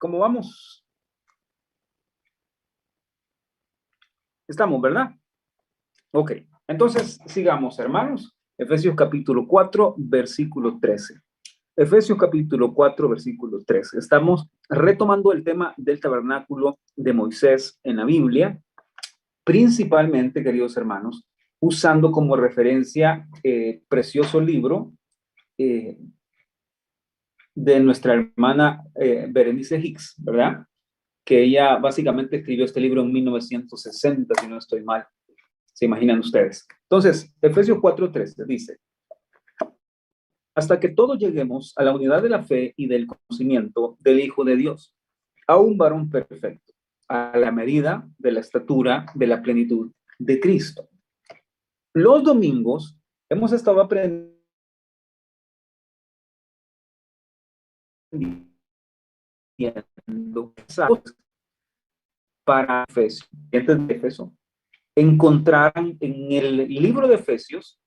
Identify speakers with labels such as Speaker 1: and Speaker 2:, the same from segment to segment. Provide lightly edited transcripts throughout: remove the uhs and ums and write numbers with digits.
Speaker 1: ¿Cómo vamos? Estamos, ¿verdad? Ok, entonces sigamos, hermanos. Efesios capítulo 4, versículo 13. Efesios capítulo 4, versículo 13. Estamos retomando el tema del tabernáculo de Moisés en la Biblia, principalmente, queridos hermanos, usando como referencia precioso libro de nuestra hermana Berenice Hicks, ¿verdad? Que ella básicamente escribió este libro en 1960, si no estoy mal. ¿Se imaginan ustedes? Entonces, Efesios 4:13 dice: hasta que todos lleguemos a la unidad de la fe y del conocimiento del Hijo de Dios, a un varón perfecto, a la medida de la estatura de la plenitud de Cristo. Los domingos hemos estado aprendiendo para Efesios, encontrarán en el libro de Efesios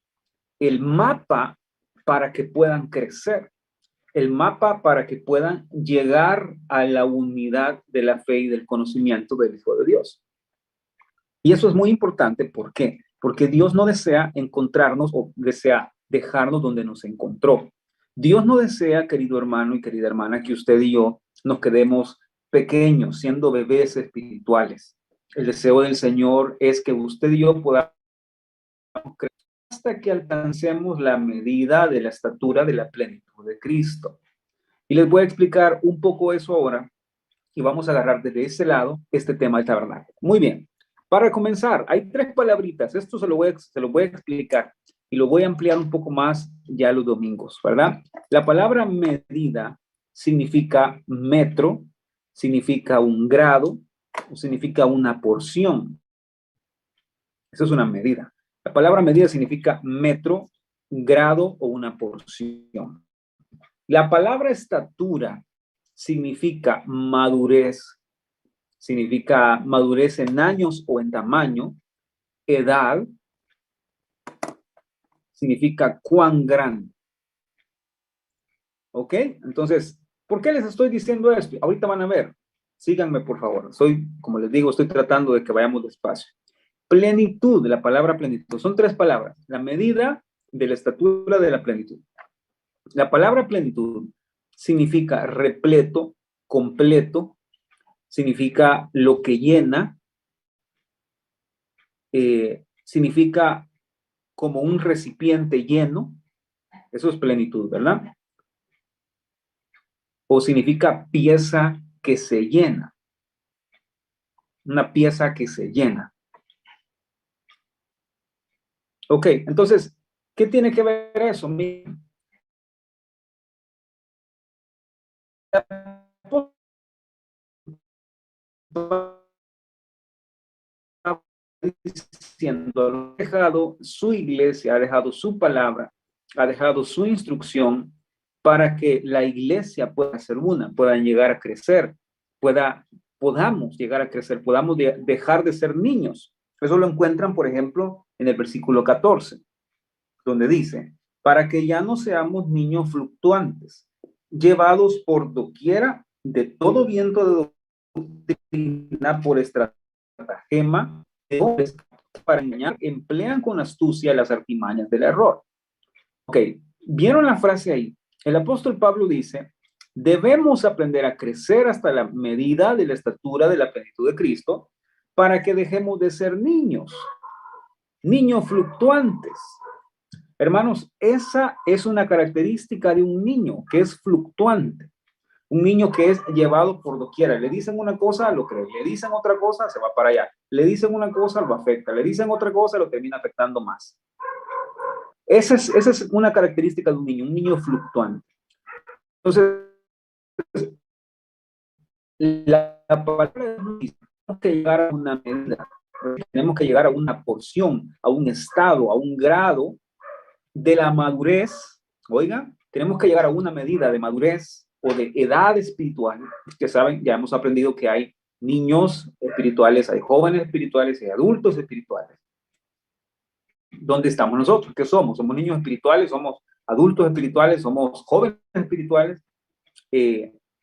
Speaker 1: el mapa para que puedan crecer, el mapa para que puedan llegar a la unidad de la fe y del conocimiento del Hijo de Dios. Y eso es muy importante. ¿Por qué? Porque Dios no desea encontrarnos o desea dejarnos donde nos encontró. Dios no desea, querido hermano y querida hermana, que usted y yo nos quedemos pequeños, siendo bebés espirituales. El deseo del Señor es que usted y yo podamos crecer hasta que alcancemos la medida de la estatura de la plenitud de Cristo. Y les voy a explicar un poco eso ahora y vamos a agarrar desde ese lado este tema del tabernáculo. Muy bien. Para comenzar, hay tres palabritas. Esto se lo voy a explicar y lo voy a ampliar un poco más ya los domingos, ¿verdad? La palabra medida significa metro, significa un grado, o significa una porción. Eso es una medida. La palabra medida significa metro, grado o una porción. La palabra estatura significa madurez en años o en tamaño. Edad significa cuán grande. ¿Ok? Entonces, ¿por qué les estoy diciendo esto? Ahorita van a ver. Síganme, por favor. Como les digo, estoy tratando de que vayamos despacio. Plenitud, la palabra plenitud. Son tres palabras. La medida de la estatura de la plenitud. La palabra plenitud significa repleto, completo, significa lo que llena, significa como un recipiente lleno. Eso es plenitud, ¿verdad? O significa pieza que se llena. Una pieza que se llena. Ok, entonces, ¿qué tiene que ver eso? Diciendo, ha dejado su iglesia, ha dejado su palabra, ha dejado su instrucción para que la iglesia pueda ser una, puedan llegar a crecer, podamos llegar a crecer, podamos dejar de ser niños. Eso lo encuentran, por ejemplo, en el versículo 14, donde dice: para que ya no seamos niños fluctuantes, llevados por doquiera de todo viento de doctrina por estratagema de hombres para engañar, emplean con astucia las artimañas del error. Ok, ¿vieron la frase ahí? El apóstol Pablo dice: debemos aprender a crecer hasta la medida de la estatura de la plenitud de Cristo para que dejemos de ser niños fluctuantes. Hermanos, esa es una característica de un niño que es fluctuante. Un niño que es llevado por doquiera. Le dicen una cosa, lo cree. Le dicen otra cosa, se va para allá. Le dicen una cosa, lo afecta. Le dicen otra cosa, lo termina afectando más. Esa es una característica de un niño fluctuante. Entonces, la palabra dice: tenemos que llegar a una medida, tenemos que llegar a una porción, a un estado, a un grado de la madurez. Oiga, tenemos que llegar a una medida de madurez o de edad espiritual. Ustedes saben, ya hemos aprendido que hay niños espirituales, hay jóvenes espirituales, hay adultos espirituales. ¿Dónde estamos nosotros? ¿Qué somos? ¿Somos niños espirituales? ¿Somos adultos espirituales? ¿Somos jóvenes espirituales?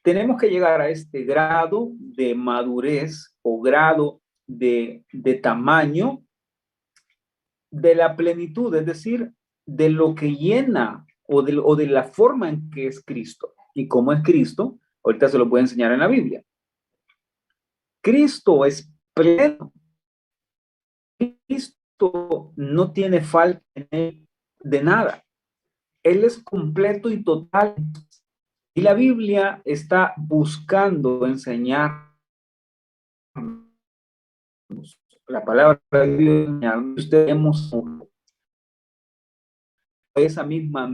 Speaker 1: tenemos que llegar a este grado de madurez o grado de tamaño de la plenitud, es decir, de lo que llena o de la forma en que es Cristo. ¿Y cómo es Cristo? Ahorita se lo voy a enseñar en la Biblia. Cristo es pleno. Cristo no tiene falta en él de nada. Él es completo y total. Y la Biblia está buscando enseñar la palabra de Dios, usted hemos esa misma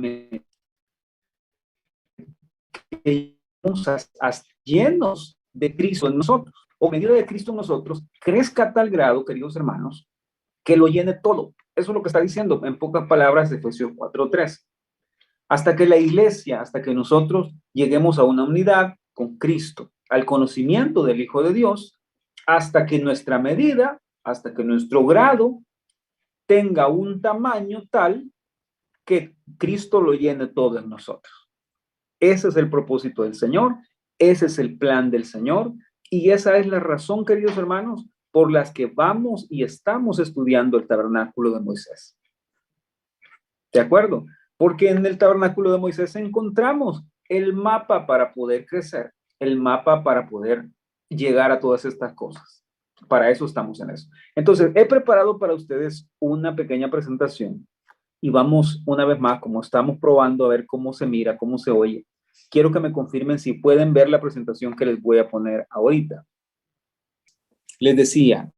Speaker 1: llenos de Cristo en nosotros, o medida de Cristo en nosotros, crezca a tal grado, queridos hermanos, que lo llene todo. Eso es lo que está diciendo en pocas palabras Efesios 4:3. Hasta que la iglesia, hasta que nosotros lleguemos a una unidad con Cristo, al conocimiento del Hijo de Dios, hasta que nuestra medida, hasta que nuestro grado tenga un tamaño tal que Cristo lo llene todo en nosotros. Ese es el propósito del Señor, ese es el plan del Señor, y esa es la razón, queridos hermanos, por las que vamos y estamos estudiando el tabernáculo de Moisés. ¿De acuerdo? Porque en el tabernáculo de Moisés encontramos el mapa para poder crecer, el mapa para poder llegar a todas estas cosas. Para eso estamos en eso. Entonces, he preparado para ustedes una pequeña presentación y vamos una vez más, como estamos probando a ver cómo se mira, cómo se oye. Quiero que me confirmen si pueden ver la presentación que les voy a poner ahorita. Les decía,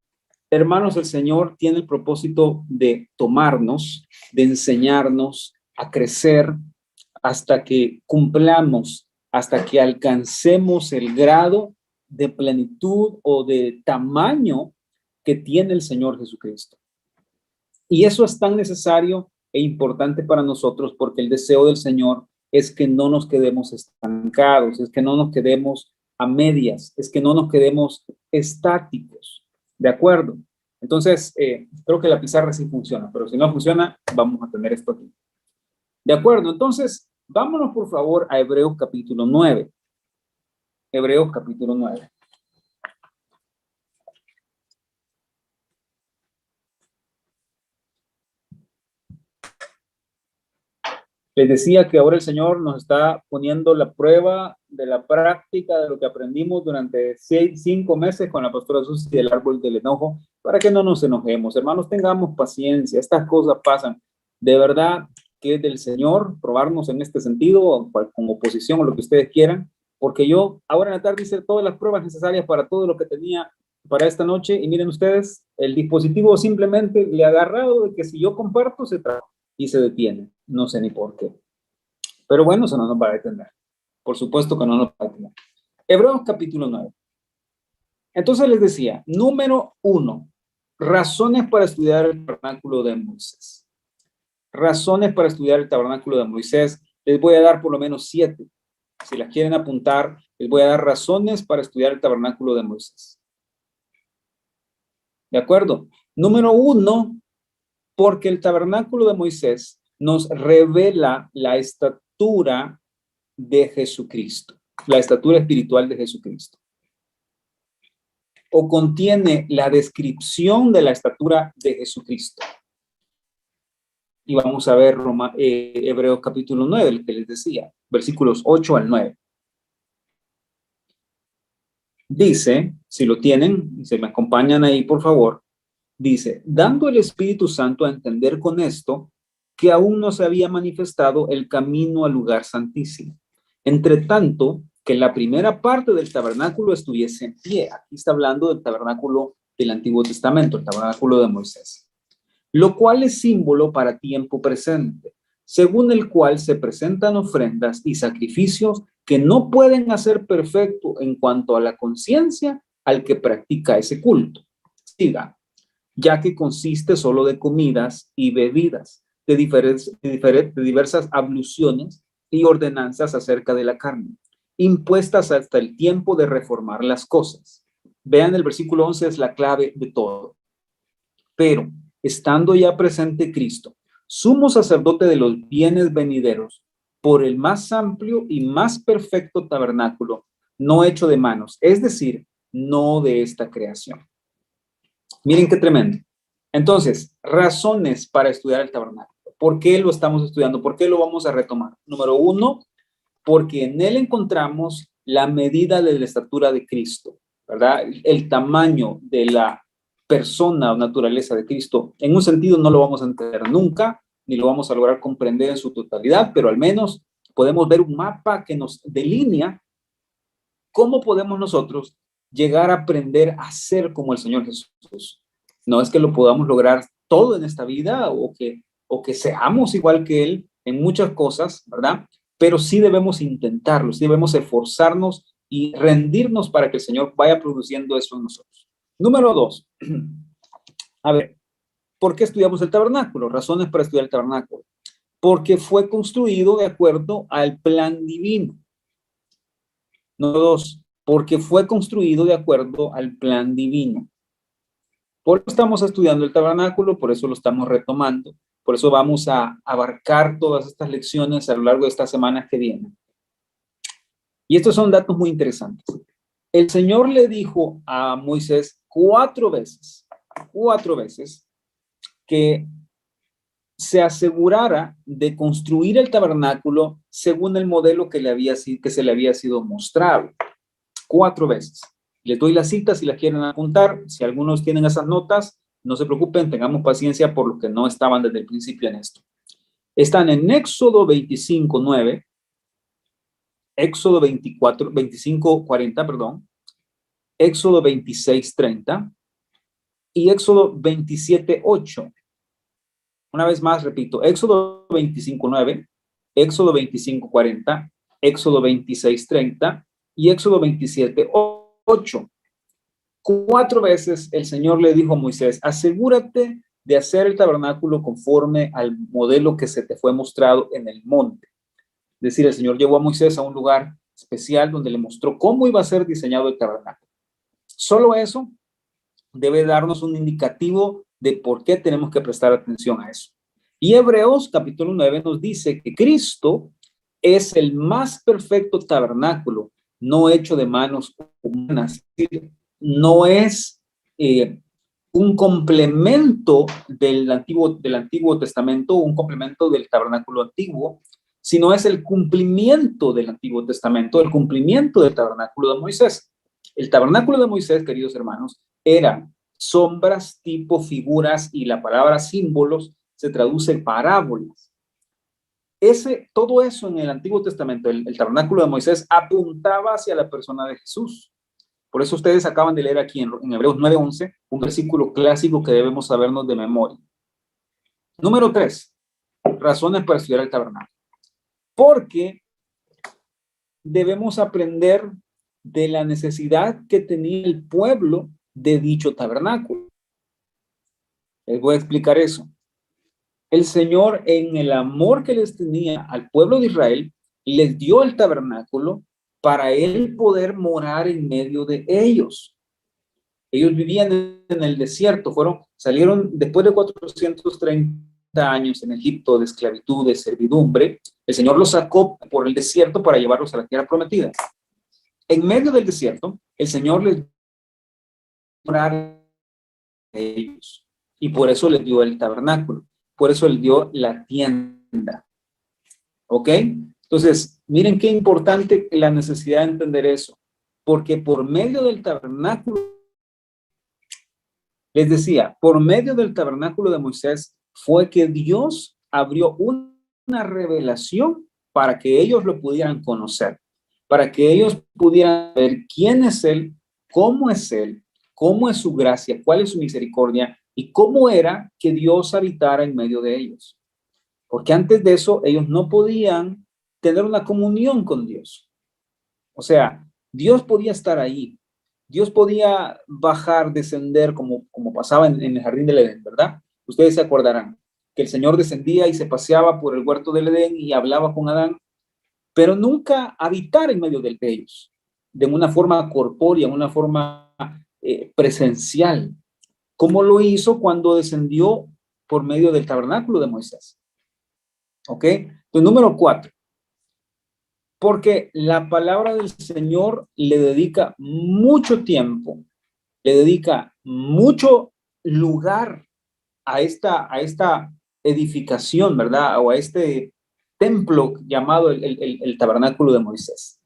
Speaker 1: hermanos, el Señor tiene el propósito de tomarnos, de enseñarnos a crecer hasta que cumplamos, hasta que alcancemos el grado de plenitud o de tamaño que tiene el Señor Jesucristo. Y eso es tan necesario e importante para nosotros porque el deseo del Señor es que no nos quedemos estancados, es que no nos quedemos a medias, es que no nos quedemos estáticos. ¿De acuerdo? Entonces, creo que la pizarra sí funciona, pero si no funciona, vamos a tener esto aquí. ¿De acuerdo? Entonces, vámonos por favor a Hebreos capítulo 9. Hebreos capítulo 9. Les decía que ahora el Señor nos está poniendo la prueba de la práctica de lo que aprendimos durante 5 meses con la pastora Susi del árbol del enojo, para que no nos enojemos. Hermanos, tengamos paciencia, estas cosas pasan. De verdad que es del Señor probarnos en este sentido, con oposición o lo que ustedes quieran, porque yo ahora en la tarde hice todas las pruebas necesarias para todo lo que tenía para esta noche y miren ustedes, el dispositivo simplemente le ha agarrado de que si yo comparto se traba y se detiene. No sé ni por qué. Pero bueno, eso no nos va a detener. Por supuesto que no nos va a detener. Hebreos capítulo 9. Entonces les decía, número 1, razones para estudiar el tabernáculo de Moisés. Razones para estudiar el tabernáculo de Moisés. Les voy a dar por lo menos 7. Si las quieren apuntar, les voy a dar razones para estudiar el tabernáculo de Moisés. ¿De acuerdo? Número 1, porque el tabernáculo de Moisés nos revela la estatura de Jesucristo, la estatura espiritual de Jesucristo. O contiene la descripción de la estatura de Jesucristo. Y vamos a ver Hebreos capítulo 9, el que les decía, versículos 8 al 9. Dice, si lo tienen, se me acompañan ahí por favor, dice, dando el Espíritu Santo a entender con esto que aún no se había manifestado el camino al lugar santísimo. Entre tanto, que la primera parte del tabernáculo estuviese en pie. Aquí está hablando del tabernáculo del Antiguo Testamento, el tabernáculo de Moisés. Lo cual es símbolo para tiempo presente, según el cual se presentan ofrendas y sacrificios que no pueden hacer perfecto en cuanto a la conciencia al que practica ese culto. Siga, ya que consiste solo de comidas y bebidas, de diversas abluciones y ordenanzas acerca de la carne, impuestas hasta el tiempo de reformar las cosas. Vean, el versículo 11 es la clave de todo. Pero, estando ya presente Cristo, sumo sacerdote de los bienes venideros, por el más amplio y más perfecto tabernáculo, no hecho de manos, es decir, no de esta creación. Miren qué tremendo. Entonces, razones para estudiar el tabernáculo. ¿Por qué lo estamos estudiando? ¿Por qué lo vamos a retomar? Número uno, porque en él encontramos la medida de la estatura de Cristo, ¿verdad? El tamaño de la persona o naturaleza de Cristo. En un sentido no lo vamos a entender nunca, ni lo vamos a lograr comprender en su totalidad, pero al menos podemos ver un mapa que nos delinea cómo podemos nosotros llegar a aprender a ser como el Señor Jesús. No es que lo podamos lograr todo en esta vida o que seamos igual que Él en muchas cosas, ¿verdad? Pero sí debemos intentarlo, sí debemos esforzarnos y rendirnos para que el Señor vaya produciendo eso en nosotros. Número dos, a ver, ¿por qué estudiamos el tabernáculo? Razones para estudiar el tabernáculo. Porque fue construido de acuerdo al plan divino. Número dos, porque fue construido de acuerdo al plan divino. Por eso estamos estudiando el tabernáculo, por eso lo estamos retomando, por eso vamos a abarcar todas estas lecciones a lo largo de estas semanas que vienen. Y estos son datos muy interesantes. El Señor le dijo a Moisés cuatro veces, que se asegurara de construir el tabernáculo según el modelo que se le había sido mostrado. 4 veces. Les doy las citas si las quieren apuntar. Si algunos tienen esas notas, no se preocupen, tengamos paciencia por los que no estaban desde el principio en esto. Están en Éxodo 25:9, Éxodo 25:40, perdón, Éxodo 26:30 y Éxodo 27:8. Una vez más, repito, Éxodo 25:9, Éxodo 25:40, Éxodo 26:30 y Éxodo 27:8. 4 veces el Señor le dijo a Moisés, asegúrate de hacer el tabernáculo conforme al modelo que se te fue mostrado en el monte. Es decir, el Señor llevó a Moisés a un lugar especial donde le mostró cómo iba a ser diseñado el tabernáculo. Solo eso debe darnos un indicativo de por qué tenemos que prestar atención a eso. Y Hebreos capítulo 9 nos dice que Cristo es el más perfecto tabernáculo, no hecho de manos humanas. No es un complemento del Antiguo Testamento, un complemento del tabernáculo antiguo, sino es el cumplimiento del Antiguo Testamento, el cumplimiento del tabernáculo de Moisés. El tabernáculo de Moisés, queridos hermanos, era sombras, tipo, figuras, y la palabra símbolos se traduce parábolas. Todo eso en el Antiguo Testamento, el tabernáculo de Moisés, apuntaba hacia la persona de Jesús. Por eso ustedes acaban de leer aquí en Hebreos 9:11, un versículo clásico que debemos sabernos de memoria. Número 3, razones para estudiar el tabernáculo. Porque debemos aprender de la necesidad que tenía el pueblo de dicho tabernáculo. Les voy a explicar eso. El Señor, en el amor que les tenía al pueblo de Israel, les dio el tabernáculo para Él poder morar en medio de ellos. Ellos vivían en el desierto, salieron después de 430 años en Egipto de esclavitud, de servidumbre. El Señor los sacó por el desierto para llevarlos a la tierra prometida. En medio del desierto, el Señor les dio morar a ellos, y por eso les dio el tabernáculo, por eso les dio la tienda. ¿Ok? Entonces, miren qué importante la necesidad de entender eso, porque por medio del tabernáculo, les decía, por medio del tabernáculo de Moisés fue que Dios abrió una revelación para que ellos lo pudieran conocer, para que ellos pudieran ver quién es Él, cómo es su gracia, cuál es su misericordia y cómo era que Dios habitara en medio de ellos. Porque antes de eso ellos no podían tener una comunión con Dios. O sea, Dios podía estar ahí. Dios podía bajar, descender, como pasaba en el jardín del Edén, ¿verdad? Ustedes se acordarán que el Señor descendía y se paseaba por el huerto del Edén y hablaba con Adán, pero nunca habitar en medio de ellos, de una forma corpórea, una forma presencial, como lo hizo cuando descendió por medio del tabernáculo de Moisés. ¿Ok? Entonces, número 4. Porque la palabra del Señor le dedica mucho tiempo, le dedica mucho lugar a esta edificación, ¿verdad? O a este templo llamado el tabernáculo de Moisés.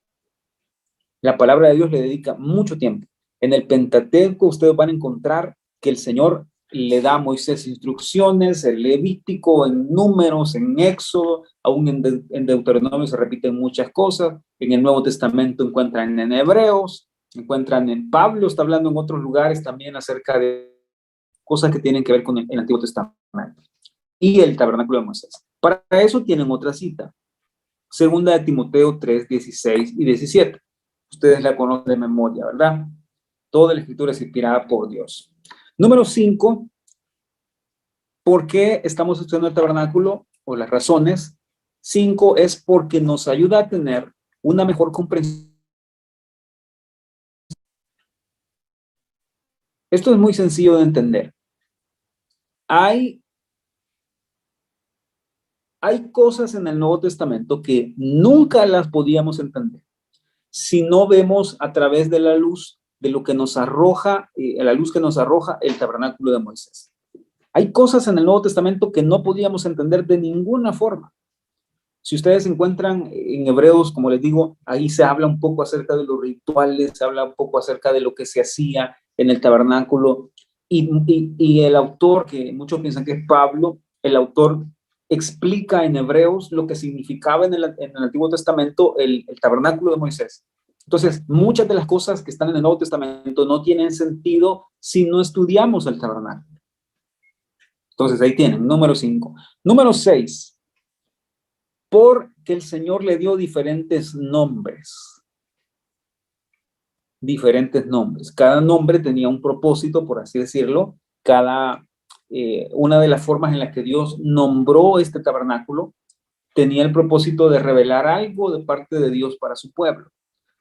Speaker 1: La palabra de Dios le dedica mucho tiempo. En el Pentateuco ustedes van a encontrar que el Señor le da a Moisés instrucciones, en Levítico, en Números, en Éxodo, aún en Deuteronomio se repiten muchas cosas. En el Nuevo Testamento encuentran en Hebreos, encuentran en Pablo, está hablando en otros lugares también acerca de cosas que tienen que ver con el Antiguo Testamento y el tabernáculo de Moisés. Para eso tienen otra cita, segunda de Timoteo 3, 16 y 17. Ustedes la conocen de memoria, ¿verdad? Toda la escritura es inspirada por Dios. Número 5, ¿por qué estamos estudiando el tabernáculo? O las razones. 5 es porque nos ayuda a tener una mejor comprensión. Esto es muy sencillo de entender. Hay cosas en el Nuevo Testamento que nunca las podíamos entender si no vemos a través de la luz de lo que nos arroja, la luz que nos arroja el tabernáculo de Moisés. Hay cosas en el Nuevo Testamento que no podíamos entender de ninguna forma. Si ustedes encuentran en Hebreos, como les digo, ahí se habla un poco acerca de los rituales, se habla un poco acerca de lo que se hacía en el tabernáculo, y el autor, que muchos piensan que es Pablo, el autor explica en Hebreos lo que significaba en el Antiguo Testamento el tabernáculo de Moisés. Entonces, muchas de las cosas que están en el Nuevo Testamento no tienen sentido si no estudiamos el tabernáculo. Entonces, ahí tienen, número 5. Número 6, porque el Señor le dio diferentes nombres. Diferentes nombres. Cada nombre tenía un propósito, por así decirlo. Una de las formas en las que Dios nombró este tabernáculo tenía el propósito de revelar algo de parte de Dios para su pueblo.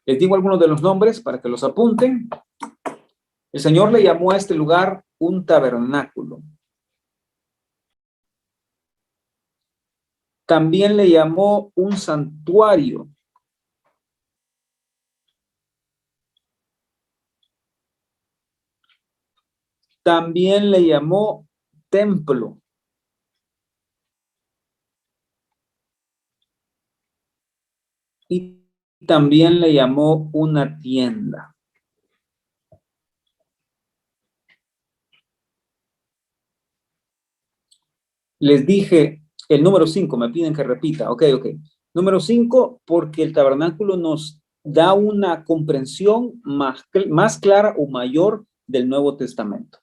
Speaker 1: Les digo algunos de los nombres para que los apunten. El Señor le llamó a este lugar un tabernáculo. También le llamó un santuario. También le llamó templo. Y también le llamó una tienda. Les dije el número 5, me piden que repita. Ok. Número 5, porque el tabernáculo nos da una comprensión más clara o mayor del Nuevo Testamento.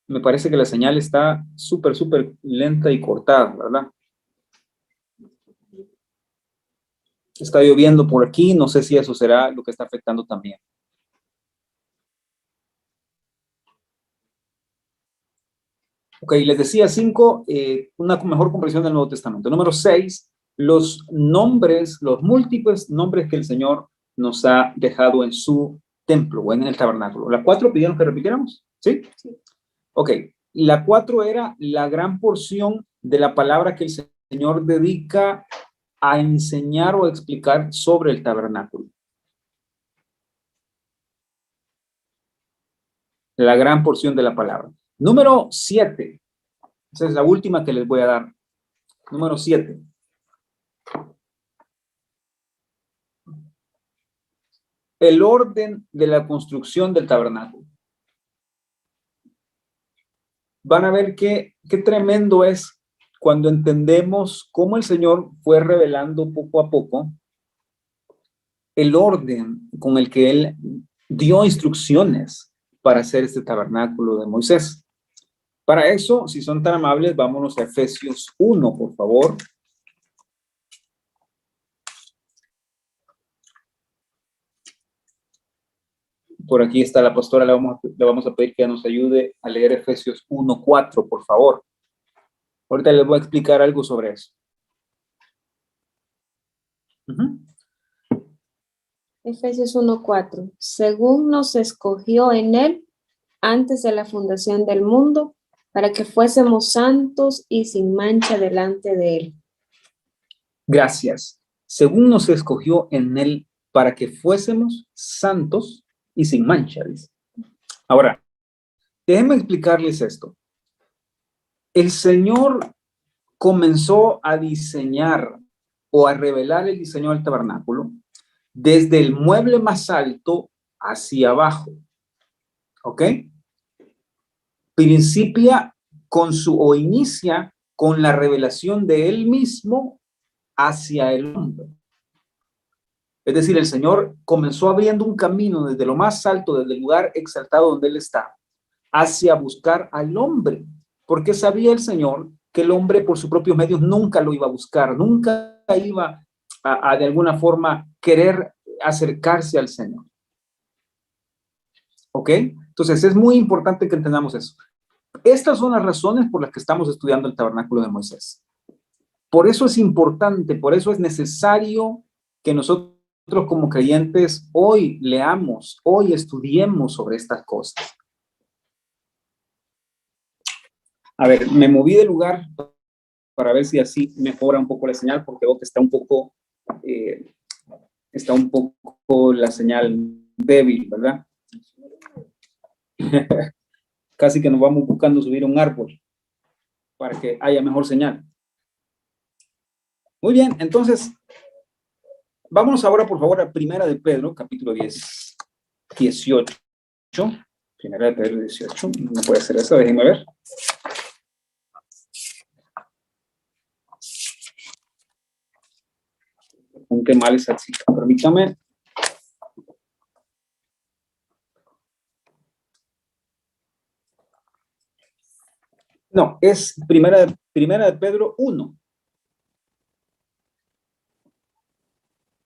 Speaker 1: Me parece que la señal está súper lenta y cortada, ¿verdad? Está lloviendo por aquí, no sé si eso será lo que está afectando también. Ok, les decía 5, una mejor comprensión del Nuevo Testamento. Número 6, los nombres, los múltiples nombres que el Señor nos ha dejado en su templo o en el tabernáculo. La 4 pidieron que repitiéramos, ¿sí? Sí. Ok, la 4 era la gran porción de la palabra que el Señor dedica a enseñar o explicar sobre el tabernáculo. La gran porción de la palabra. Número 7. Esa es la última que les voy a dar. Número 7. El orden de la construcción del tabernáculo. Van a ver qué tremendo es cuando entendemos cómo el Señor fue revelando poco a poco el orden con el que Él dio instrucciones para hacer este tabernáculo de Moisés. Para eso, si son tan amables, vámonos a Efesios 1, por favor. Por aquí está la pastora, le vamos a pedir que nos ayude a leer Efesios 1:4, por favor. Ahorita les voy a explicar algo sobre eso.
Speaker 2: Efesios 1:4. Según nos escogió en él antes de la fundación del mundo, para que fuésemos santos y sin mancha delante de él.
Speaker 1: Gracias. Según nos escogió en él para que fuésemos santos y sin mancha, dice. Ahora, déjenme explicarles esto. El Señor comenzó a diseñar o a revelar el diseño del tabernáculo desde el mueble más alto hacia abajo. ¿Ok? Principia con o inicia con la revelación de él mismo hacia el hombre. Es decir, el Señor comenzó abriendo un camino desde lo más alto, desde el lugar exaltado donde él está, hacia buscar al hombre, porque sabía el Señor que el hombre por sus propios medios nunca lo iba a buscar, nunca iba a de alguna forma querer acercarse al Señor. ¿Ok? Entonces es muy importante que entendamos eso. Estas son las razones por las que estamos estudiando el tabernáculo de Moisés. Por eso es importante, por eso es necesario que nosotros como creyentes hoy leamos, hoy estudiemos sobre estas cosas. A ver, me moví de lugar para ver si así mejora un poco la señal, porque veo que está un poco la señal débil, ¿verdad? Casi que nos vamos buscando subir un árbol para que haya mejor señal. Muy bien, entonces, vámonos ahora, por favor, a Primera de Pedro, capítulo 18. Primera de Pedro 18, no puede ser eso, déjenme ver. Apunté mal esa cita, permítame. No, es primera de Pedro 1.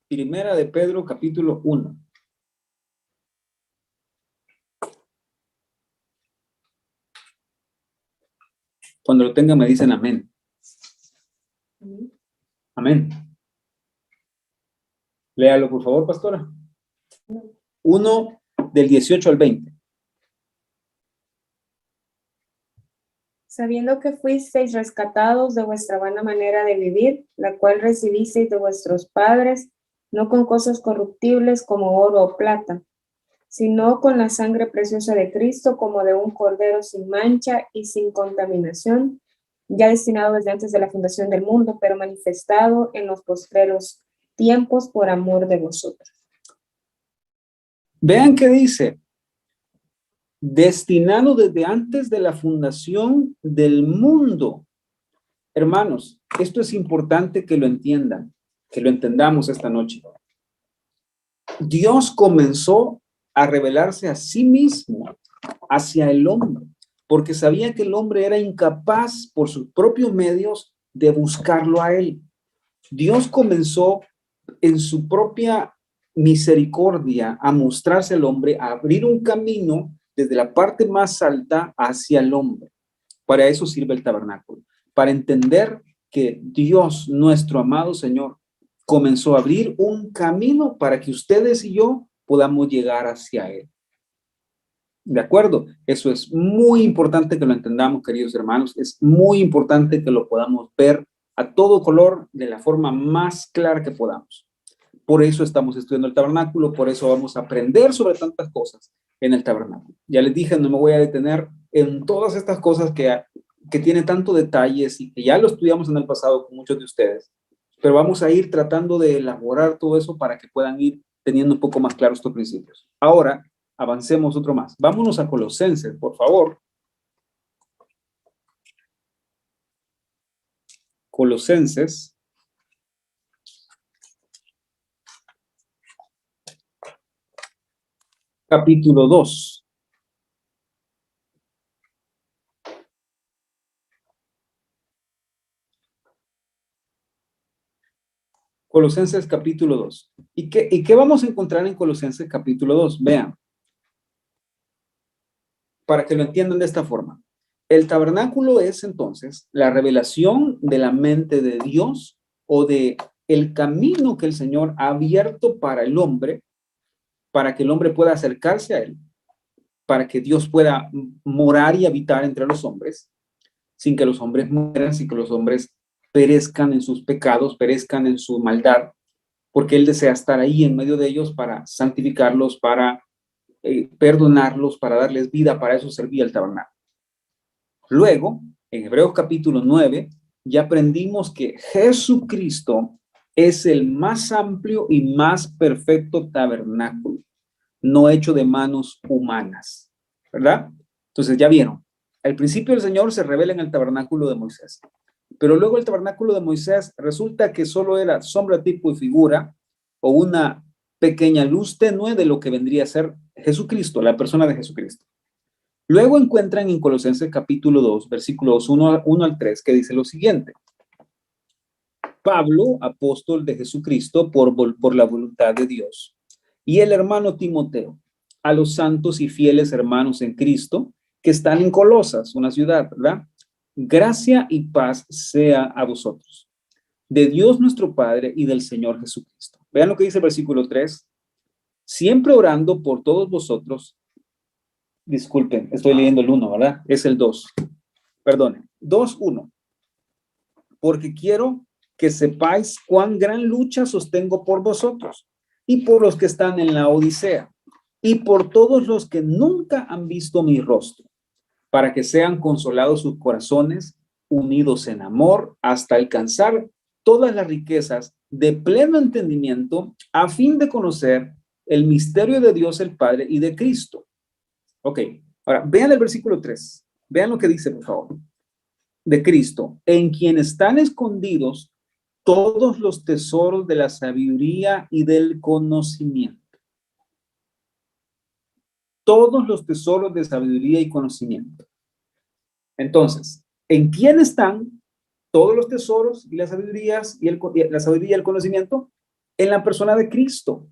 Speaker 1: Primera de Pedro, capítulo 1. Cuando lo tengan me dicen amén. Amén. Léalo, por favor, pastora. 1 del 18 al 20.
Speaker 2: Sabiendo que fuisteis rescatados de vuestra vana manera de vivir, la cual recibisteis de vuestros padres, no con cosas corruptibles como oro o plata, sino con la sangre preciosa de Cristo, como de un cordero sin mancha y sin contaminación, ya destinado desde antes de la fundación del mundo, pero manifestado en los postreros tiempos por amor de vosotros.
Speaker 1: Vean qué dice. Destinado desde antes de la fundación del mundo. Hermanos, esto es importante que lo entiendan, que lo entendamos esta noche. Dios comenzó a revelarse a sí mismo hacia el hombre, porque sabía que el hombre era incapaz por sus propios medios de buscarlo a él. Dios comenzó en su propia misericordia a mostrarse al hombre, a abrir un camino desde la parte más alta hacia el hombre. Para eso sirve el tabernáculo, para entender que Dios, nuestro amado Señor, comenzó a abrir un camino para que ustedes y yo podamos llegar hacia Él. ¿De acuerdo? Eso es muy importante que lo entendamos, queridos hermanos. Es muy importante que lo podamos ver a todo color de la forma más clara que podamos. Por eso estamos estudiando el tabernáculo, por eso vamos a aprender sobre tantas cosas en el tabernáculo. Ya les dije, no me voy a detener en todas estas cosas que tienen tanto detalles y que ya lo estudiamos en el pasado con muchos de ustedes, pero vamos a ir tratando de elaborar todo eso para que puedan ir teniendo un poco más claros estos principios. Ahora, avancemos otro más. Vámonos a Colosenses, por favor. Colosenses. Capítulo 2. Colosenses capítulo 2. ¿Y qué vamos a encontrar en Colosenses capítulo 2? Vean, para que lo entiendan de esta forma. El tabernáculo es entonces la revelación de la mente de Dios o de el camino que el Señor ha abierto para el hombre, para que el hombre pueda acercarse a él, para que Dios pueda morar y habitar entre los hombres. sin que los hombres mueran, sin que los hombres perezcan en sus pecados, perezcan en su maldad, porque Él desea estar ahí en medio de ellos para santificarlos, para perdonarlos, para darles vida. Para eso servía el tabernáculo. Luego, en Hebreos capítulo 9, ya aprendimos que Jesucristo es el más amplio y más perfecto tabernáculo, no hecho de manos humanas, ¿verdad? Entonces ya vieron, al principio el Señor se revela en el tabernáculo de Moisés, pero luego el tabernáculo de Moisés resulta que solo era sombra, tipo y figura, o una pequeña luz tenue de lo que vendría a ser Jesucristo, la persona de Jesucristo. Luego encuentran en Colosenses capítulo 2, versículos 1 al 3, que dice lo siguiente: Pablo, apóstol de Jesucristo por la voluntad de Dios, y el hermano Timoteo, a los santos y fieles hermanos en Cristo que están en Colosas, una ciudad, ¿verdad? Gracia y paz sea a vosotros, de Dios nuestro Padre y del Señor Jesucristo. Vean lo que dice el versículo 3. Siempre orando por todos vosotros. Disculpen, estoy leyendo el 1, ¿verdad? Es el 2. Perdonen. 2:1. Porque quiero que sepáis cuán gran lucha sostengo por vosotros y por los que están en la Odisea y por todos los que nunca han visto mi rostro, para que sean consolados sus corazones, unidos en amor, hasta alcanzar todas las riquezas de pleno entendimiento, a fin de conocer el misterio de Dios el Padre y de Cristo. Ok, ahora vean el versículo 3. Vean lo que dice, por favor. De Cristo, en quien están escondidos todos los tesoros de la sabiduría y del conocimiento. Todos los tesoros de sabiduría y conocimiento. Entonces, ¿en quién están todos los tesoros y las sabidurías y la sabiduría y el conocimiento? En la persona de Cristo.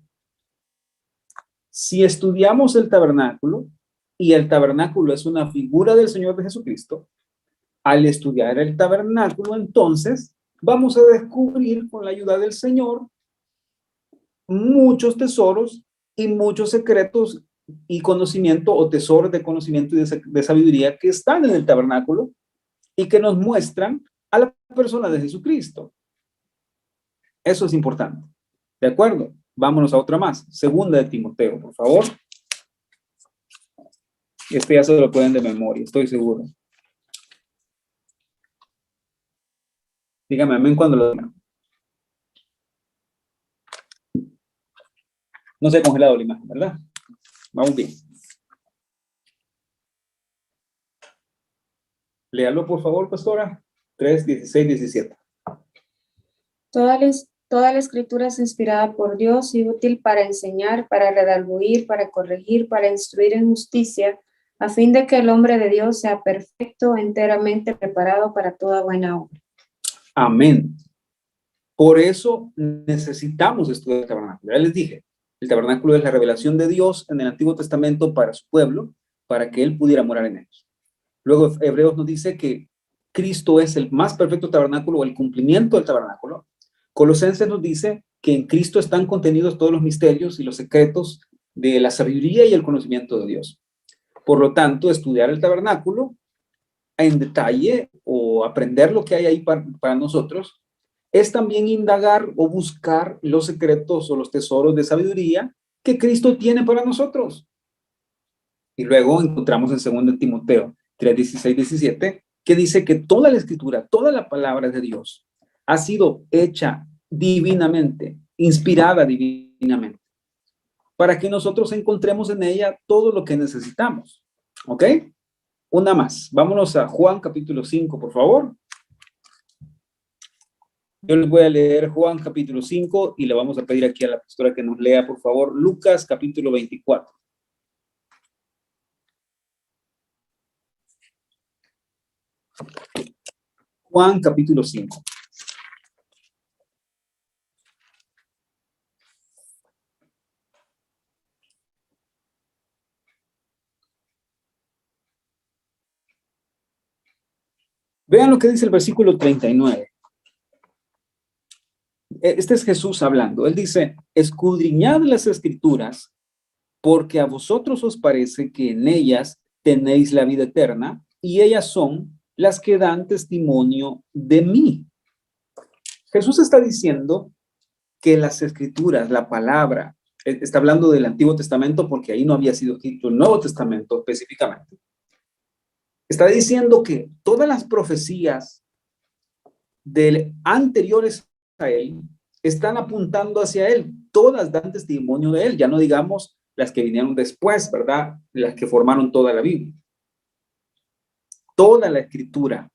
Speaker 1: Si estudiamos el tabernáculo, y el tabernáculo es una figura del Señor de Jesucristo, al estudiar el tabernáculo, entonces vamos a descubrir con la ayuda del Señor muchos tesoros y muchos secretos y conocimiento, o tesoros de conocimiento y de sabiduría que están en el tabernáculo y que nos muestran a la persona de Jesucristo. Eso es importante. ¿De acuerdo? Vámonos a otra más. Segunda de Timoteo, por favor. Este ya se lo pueden de memoria, estoy seguro. Dígame amén cuando lo tengan. No se ha congelado la imagen, ¿verdad? Vamos bien. Léalo, por favor, pastora. 3, 16, 17.
Speaker 2: Toda la escritura es inspirada por Dios y útil para enseñar, para redarguir, para corregir, para instruir en justicia, a fin de que el hombre de Dios sea perfecto, enteramente preparado para toda buena obra.
Speaker 1: Amén. Por eso necesitamos estudiar el tabernáculo. Ya les dije, el tabernáculo es la revelación de Dios en el Antiguo Testamento para su pueblo, para que Él pudiera morar en ellos. Luego Hebreos nos dice que Cristo es el más perfecto tabernáculo, o el cumplimiento del tabernáculo. Colosenses nos dice que en Cristo están contenidos todos los misterios y los secretos de la sabiduría y el conocimiento de Dios. Por lo tanto, estudiar el tabernáculo en detalle o aprender lo que hay ahí para nosotros es también indagar o buscar los secretos o los tesoros de sabiduría que Cristo tiene para nosotros. Y luego encontramos en 2 Timoteo 3, 16, 17, que dice que toda la escritura, toda la palabra de Dios ha sido hecha divinamente, inspirada divinamente, para que nosotros encontremos en ella todo lo que necesitamos. ¿Ok? Una más. Vámonos a Juan capítulo 5, por favor. Yo les voy a leer Juan capítulo 5 y le vamos a pedir aquí a la pastora que nos lea, por favor, Lucas capítulo 24. Juan capítulo 5. Vean lo que dice el versículo 39. Este es Jesús hablando. Él dice: escudriñad las escrituras, porque a vosotros os parece que en ellas tenéis la vida eterna, y ellas son las que dan testimonio de mí. Jesús está diciendo que las escrituras, la palabra, está hablando del Antiguo Testamento porque ahí no había sido escrito el Nuevo Testamento específicamente. Está diciendo que todas las profecías anteriores a él están apuntando hacia él. Todas dan testimonio de él. Ya no digamos las que vinieron después, ¿verdad? Las que formaron toda la Biblia. Toda la escritura,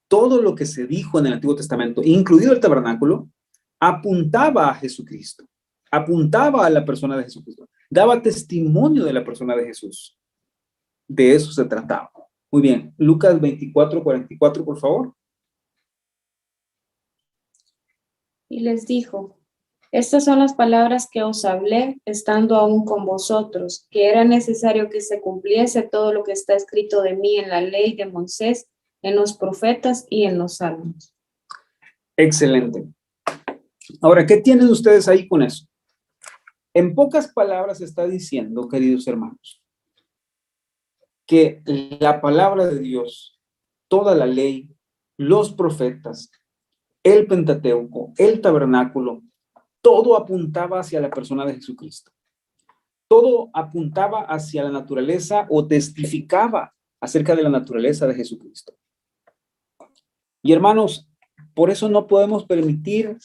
Speaker 1: todo lo que se dijo en el Antiguo Testamento, incluido el tabernáculo, apuntaba a Jesucristo, apuntaba a la persona de Jesucristo, daba testimonio de la persona de Jesús. De eso se trataba. Muy bien, Lucas 24:44, por favor.
Speaker 2: Y les dijo: estas son las palabras que os hablé, estando aún con vosotros, que era necesario que se cumpliese todo lo que está escrito de mí en la ley de Moisés, en los profetas y en los salmos.
Speaker 1: Excelente. Ahora, ¿qué tienen ustedes ahí con eso? En pocas palabras está diciendo, queridos hermanos, que la palabra de Dios, toda la ley, los profetas, el Pentateuco, el tabernáculo, todo apuntaba hacia la persona de Jesucristo. Todo apuntaba hacia la naturaleza o testificaba acerca de la naturaleza de Jesucristo. Y hermanos, por eso no podemos permitir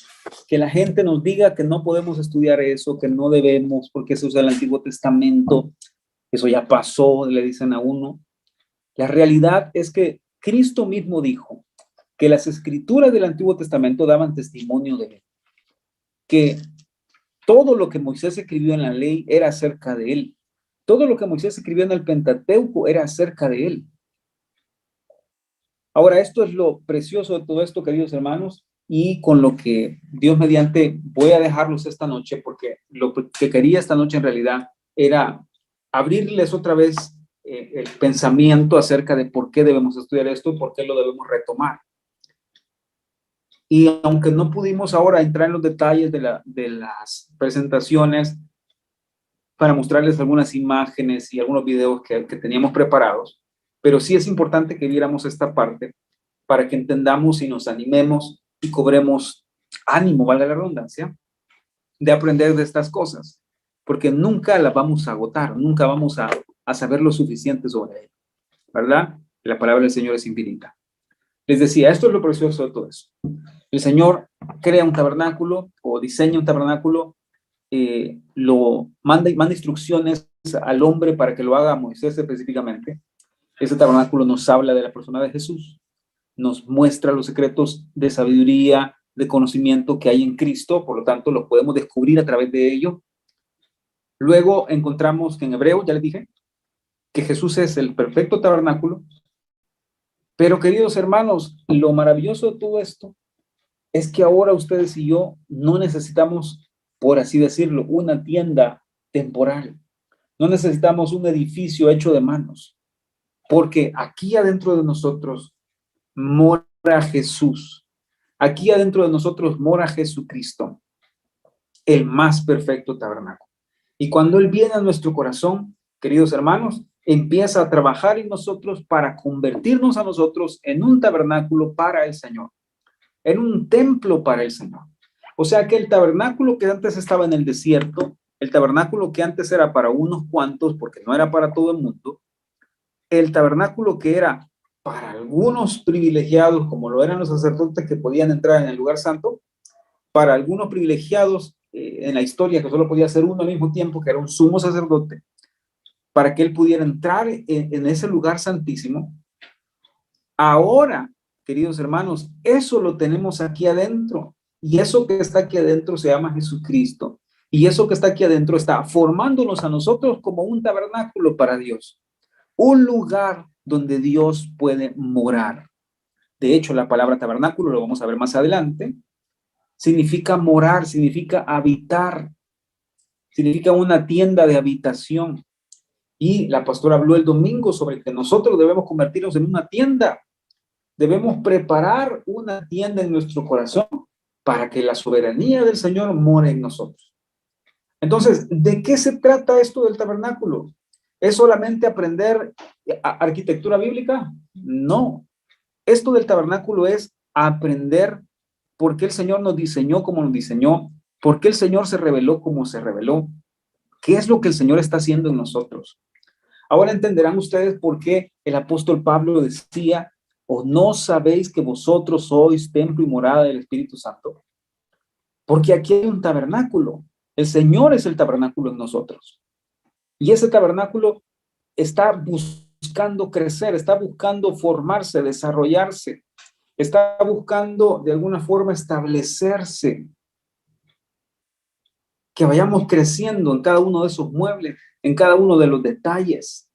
Speaker 1: que la gente nos diga que no podemos estudiar eso, que no debemos, porque eso es el Antiguo Testamento, eso ya pasó, le dicen a uno. La realidad es que Cristo mismo dijo que las escrituras del Antiguo Testamento daban testimonio de él, que todo lo que Moisés escribió en la ley era acerca de él. Todo lo que Moisés escribió en el Pentateuco era acerca de él. Ahora, esto es lo precioso de todo esto, queridos hermanos, y con lo que Dios mediante voy a dejarlos esta noche, porque lo que quería esta noche en realidad era abrirles otra vez el pensamiento acerca de por qué debemos estudiar esto y por qué lo debemos retomar. Y aunque no pudimos ahora entrar en los detalles de las presentaciones para mostrarles algunas imágenes y algunos videos que teníamos preparados, pero sí es importante que viéramos esta parte para que entendamos y nos animemos y cobremos ánimo, valga la redundancia, de aprender de estas cosas, porque nunca las vamos a agotar, nunca vamos a saber lo suficiente sobre ello, ¿verdad? La palabra del Señor es infinita. Les decía, esto es lo precioso de todo eso. El Señor crea un tabernáculo o diseña un tabernáculo, lo manda instrucciones al hombre para que lo haga, a Moisés específicamente. Ese tabernáculo nos habla de la persona de Jesús, nos muestra los secretos de sabiduría, de conocimiento que hay en Cristo, por lo tanto los podemos descubrir a través de ello. Luego encontramos que en Hebreo, ya les dije, que Jesús es el perfecto tabernáculo. Pero queridos hermanos, lo maravilloso de todo esto es que ahora ustedes y yo no necesitamos, por así decirlo, una tienda temporal. No necesitamos un edificio hecho de manos, porque aquí adentro de nosotros mora Jesús. Aquí adentro de nosotros mora Jesucristo, el más perfecto tabernáculo. Y cuando Él viene a nuestro corazón, queridos hermanos, empieza a trabajar en nosotros para convertirnos a nosotros en un tabernáculo para el Señor, en un templo para el Señor. O sea que el tabernáculo que antes estaba en el desierto, el tabernáculo que antes era para unos cuantos, porque no era para todo el mundo, el tabernáculo que era para algunos privilegiados, como lo eran los sacerdotes que podían entrar en el lugar santo, para algunos privilegiados en la historia que solo podía ser uno al mismo tiempo, que era un sumo sacerdote, para que él pudiera entrar en ese lugar santísimo. Ahora, queridos hermanos, eso lo tenemos aquí adentro, y eso que está aquí adentro se llama Jesucristo, y eso que está aquí adentro está formándonos a nosotros como un tabernáculo para Dios, un lugar donde Dios puede morar. De hecho, la palabra tabernáculo, lo vamos a ver más adelante, significa morar, significa habitar, significa una tienda de habitación. Y la pastora habló el domingo sobre que nosotros debemos convertirnos en una tienda. Debemos preparar una tienda en nuestro corazón para que la soberanía del Señor more en nosotros. Entonces, ¿de qué se trata esto del tabernáculo? ¿Es solamente aprender arquitectura bíblica? No. Esto del tabernáculo es aprender por qué el Señor nos diseñó como nos diseñó, por qué el Señor se reveló como se reveló, qué es lo que el Señor está haciendo en nosotros. Ahora entenderán ustedes por qué el apóstol Pablo decía, ¿o no sabéis que vosotros sois templo y morada del Espíritu Santo? Porque aquí hay un tabernáculo. El Señor es el tabernáculo en nosotros. Y ese tabernáculo está buscando crecer, está buscando formarse, desarrollarse, está buscando de alguna forma establecerse, que vayamos creciendo en cada uno de esos muebles, en cada uno de los detalles.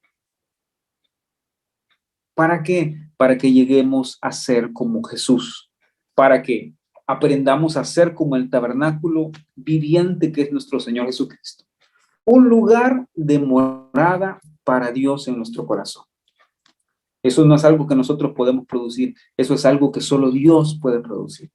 Speaker 1: ¿Para qué? Para que lleguemos a ser como Jesús, para que aprendamos a ser como el tabernáculo viviente que es nuestro Señor Jesucristo. Un lugar de morada para Dios en nuestro corazón. Eso no es algo que nosotros podemos producir, eso es algo que solo Dios puede producir.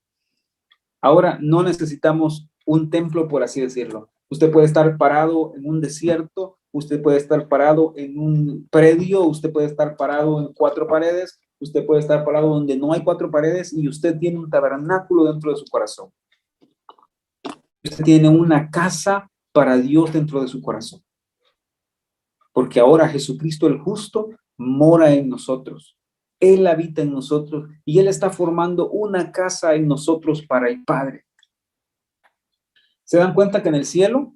Speaker 1: Ahora, no necesitamos un templo, por así decirlo. Usted puede estar parado en un desierto, usted puede estar parado en un predio, usted puede estar parado en 4 paredes, usted puede estar parado donde no hay 4 paredes y usted tiene un tabernáculo dentro de su corazón. Usted tiene una casa para Dios dentro de su corazón. Porque ahora Jesucristo el justo mora en nosotros. Él habita en nosotros y Él está formando una casa en nosotros para el Padre. ¿Se dan cuenta que en el cielo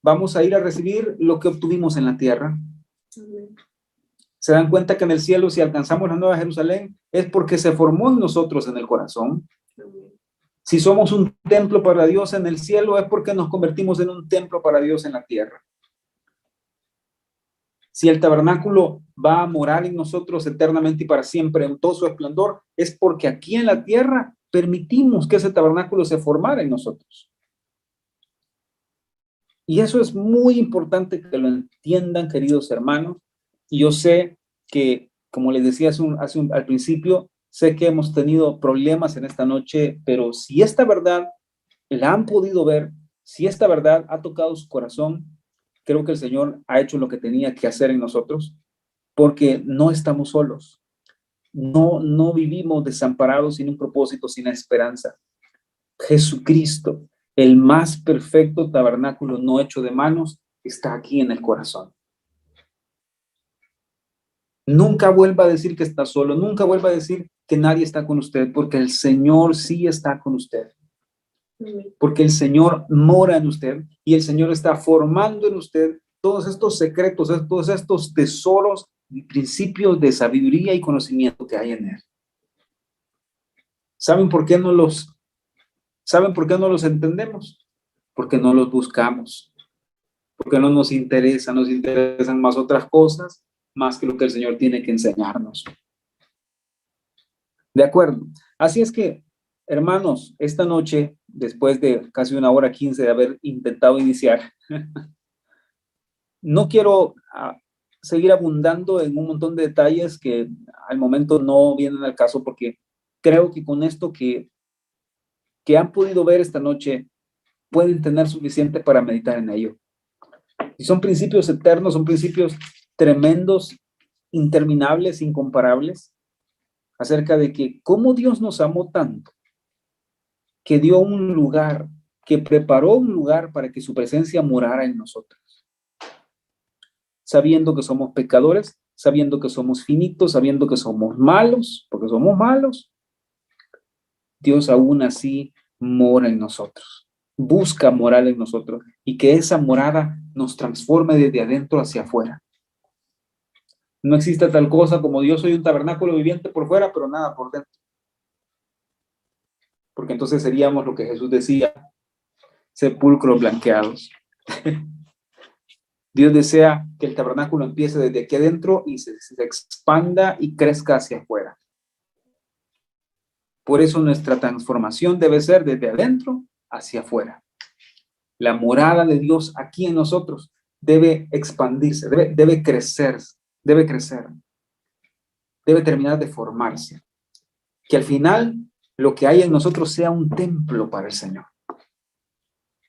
Speaker 1: vamos a ir a recibir lo que obtuvimos en la tierra? ¿Se dan cuenta que en el cielo, si alcanzamos la Nueva Jerusalén, es porque se formó en nosotros en el corazón? Si somos un templo para Dios en el cielo, es porque nos convertimos en un templo para Dios en la tierra. Si el tabernáculo va a morar en nosotros eternamente y para siempre en todo su esplendor, es porque aquí en la tierra permitimos que ese tabernáculo se formara en nosotros. Y eso es muy importante que lo entiendan, queridos hermanos. Y yo sé que, como les decía al principio, sé que hemos tenido problemas en esta noche, pero si esta verdad la han podido ver, si esta verdad ha tocado su corazón, creo que el Señor ha hecho lo que tenía que hacer en nosotros, porque no estamos solos. No vivimos desamparados, sin un propósito, sin esperanza. Jesucristo, el más perfecto tabernáculo no hecho de manos, está aquí en el corazón. Nunca vuelva a decir que está solo, nunca vuelva a decir que nadie está con usted, porque el Señor sí está con usted. Porque el Señor mora en usted y el Señor está formando en usted todos estos secretos, todos estos tesoros y principios de sabiduría y conocimiento que hay en él. ¿Saben por qué no los entendemos? Porque no los buscamos, porque no nos interesa, nos interesan más otras cosas, más que lo que el Señor tiene que enseñarnos. De acuerdo. Así es que, hermanos, esta noche, después de casi 1 hora 15 de haber intentado iniciar, no quiero seguir abundando en un montón de detalles que al momento no vienen al caso, porque creo que con esto que han podido ver esta noche, pueden tener suficiente para meditar en ello. Y son principios eternos, son principios tremendos, interminables, incomparables, acerca de que cómo Dios nos amó tanto, que dio un lugar, que preparó un lugar para que su presencia morara en nosotros. Sabiendo que somos pecadores, sabiendo que somos finitos, sabiendo que somos malos, porque somos malos, Dios aún así mora en nosotros, busca morar en nosotros y que esa morada nos transforme desde adentro hacia afuera. No existe tal cosa como yo soy un tabernáculo viviente por fuera, pero nada por dentro. Porque entonces seríamos lo que Jesús decía, sepulcros blanqueados. Dios desea que el tabernáculo empiece desde aquí adentro y se expanda y crezca hacia afuera. Por eso nuestra transformación debe ser desde adentro hacia afuera. La morada de Dios aquí en nosotros debe expandirse, debe crecer, debe terminar de formarse. Que al final lo que hay en nosotros sea un templo para el Señor.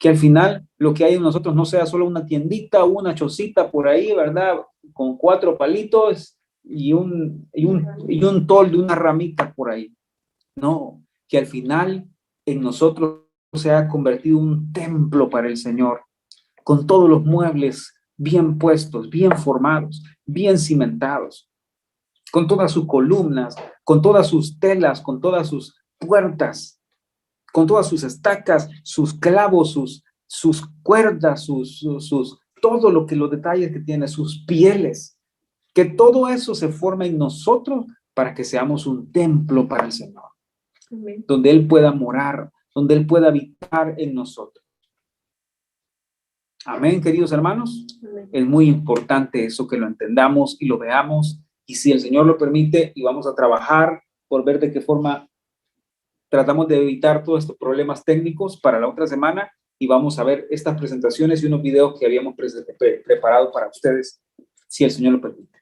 Speaker 1: Que al final lo que hay en nosotros no sea solo una tiendita o una chocita por ahí, ¿verdad? Con 4 palitos y un toldo, una ramita por ahí. No, que al final en nosotros se ha convertido en un templo para el Señor, con todos los muebles bien puestos, bien formados, bien cimentados, con todas sus columnas, con todas sus telas, con todas sus puertas, con todas sus estacas, sus clavos, sus cuerdas, todo lo que los detalles que tiene, sus pieles, que todo eso se forma en nosotros para que seamos un templo para el Señor. Amén. Donde Él pueda morar, donde Él pueda habitar en nosotros. Amén, queridos hermanos. Amén. Es muy importante eso, que lo entendamos y lo veamos, y si el Señor lo permite, y vamos a trabajar por ver de qué forma tratamos de evitar todos estos problemas técnicos para la otra semana, y vamos a ver estas presentaciones y unos videos que habíamos preparado para ustedes, si el Señor lo permite.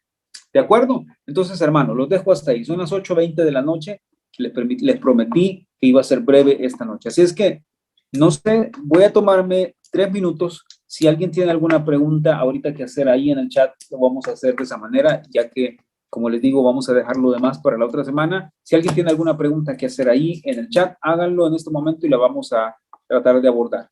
Speaker 1: ¿De acuerdo? Entonces, hermanos, los dejo hasta ahí. Son las 8:20 de la noche. Les prometí que iba a ser breve esta noche. Así es que, no sé, voy a tomarme 3 minutos. Si alguien tiene alguna pregunta ahorita que hacer ahí en el chat, lo vamos a hacer de esa manera, ya que, como les digo, vamos a dejar lo demás para la otra semana. Si alguien tiene alguna pregunta que hacer ahí en el chat, háganlo en este momento y la vamos a tratar de abordar.